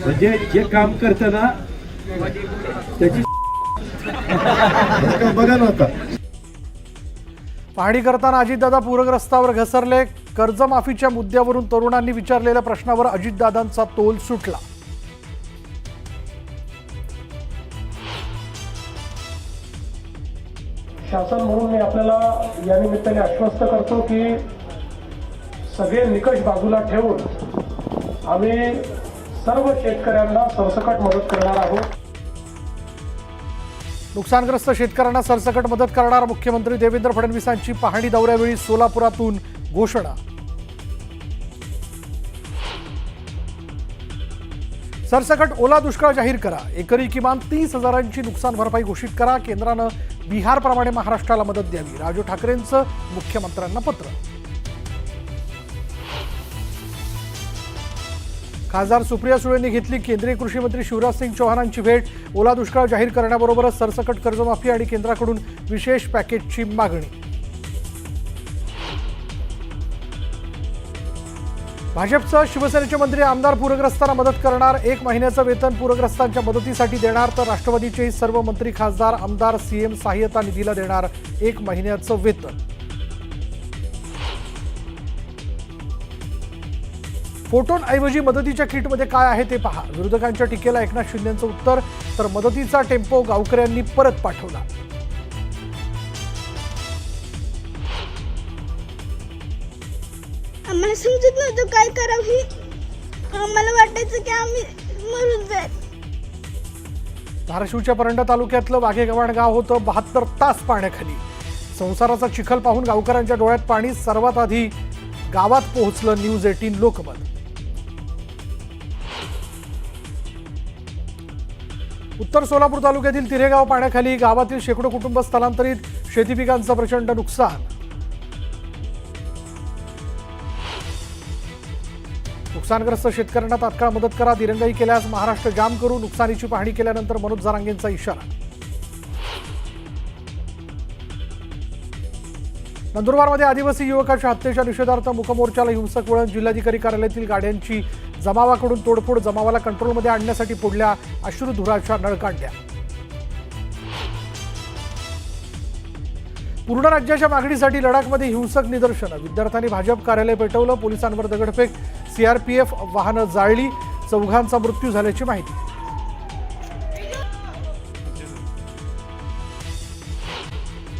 म्हणजे जे काम करतं ना त्याची बघा नव्हता. पाहणी करताना अजितदादा पूरग्रस्तावर घसरले. कर्जमाफीच्या मुद्द्यावरून तरुणांनी विचारलेल्या प्रश्नावर अजितदादांचा तोल सुटला. शासन म्हणून मी आपल्याला या निमित्ताने आश्वस्त करतो की सगळे निकष बाजूला ठेवून आम्ही सर्व शेतकऱ्यांना सरसकट मदत करणार आहोत. नुकसानग्रस्त शेतकऱ्यांना सरसकट मदत करणार मुख्यमंत्री देवेंद्र फडणवीसांची पाहणी दौऱ्यावेळी सोलापुरातून घोषणा. सरसकट ओला दुष्काळ जाहीर करा. एकरी किमान 30,000ची नुकसान भरपाई घोषित करा. केंद्रानं बिहारप्रमाणे महाराष्ट्राला मदत द्यावी. राजू ठाकरेंचं मुख्यमंत्र्यांना पत्र. खासदार सुप्रिया सुळेंनी घेतली केंद्रीय कृषी मंत्री शिवराज सिंग चौहानांची भेट. ओला दुष्काळ जाहीर करण्याबरोबरच सरसकट कर्जमाफी आणि केंद्राकडून विशेष पॅकेजची मागणी. भाजपचं शिवसेनेचे मंत्री आमदार पूरग्रस्तांना मदत करणार. 1 महिन्याचं वेतन पूरग्रस्तांच्या मदतीसाठी देणार. तर राष्ट्रवादीचेही सर्व मंत्री खासदार आमदार सीएम सहाय्यता निधीला देणार 1 महिन्याचं वेतन. फोटोंऐवजी मदतीच्या किटमध्ये काय आहे ते पहा. विरोधकांच्या टीकेला एकनाथ शिंदेंचं उत्तर. तर मदतीचा टेम्पो गावकऱ्यांनी परत पाठवला. आम्हाला समजत नव्हतं काय करावी. आम्हाला वाटायचं की आम्ही मरून जाईल. धाराशिवच्या परंडा तालुक्यातलं वाघेगव्हाण गाव होतं 72 तास पाण्याखाली. संसाराचा चिखल पाहून गावकऱ्यांच्या डोळ्यात पाणी. सर्वात आधी गावात पोहोचलं न्यूज 18 लोकमत. उत्तर सोलापूर तालुक्यातील तिरेगाव पाण्याखाली. गावातील शेकडो कुटुंब स्थलांतरित. शेती पिकांचं प्रचंड नुकसान. नुकसानग्रस्त शेतकऱ्यांना तात्काळ मदत करा. दिरंगाई केल्यास महाराष्ट्र जाम करू. नुकसानीची पाहणी केल्यानंतर मनोज जरांगेंचा इशारा. नंदुरबारमध्ये आदिवासी युवकाच्या हत्येच्या निषेधार्थ मुकमोर्चाला हिंसक वळण. जिल्हाधिकारी कार्यालयातील गाड्यांची जमावाकडून तोडफोड. जमावाला कंट्रोलमध्ये आणण्यासाठी फोडल्या अश्रुधुराच्या नळकांड्या. पूर्ण राज्याच्या मागणीसाठी लडाखमध्ये हिंसक निदर्शनं. विद्यार्थ्यांनी भाजप कार्यालय पेटवलं. पोलिसांवर दगडफेक. सीआरपीएफ वाहनं जाळली. 4 मृत्यू झाल्याची माहिती.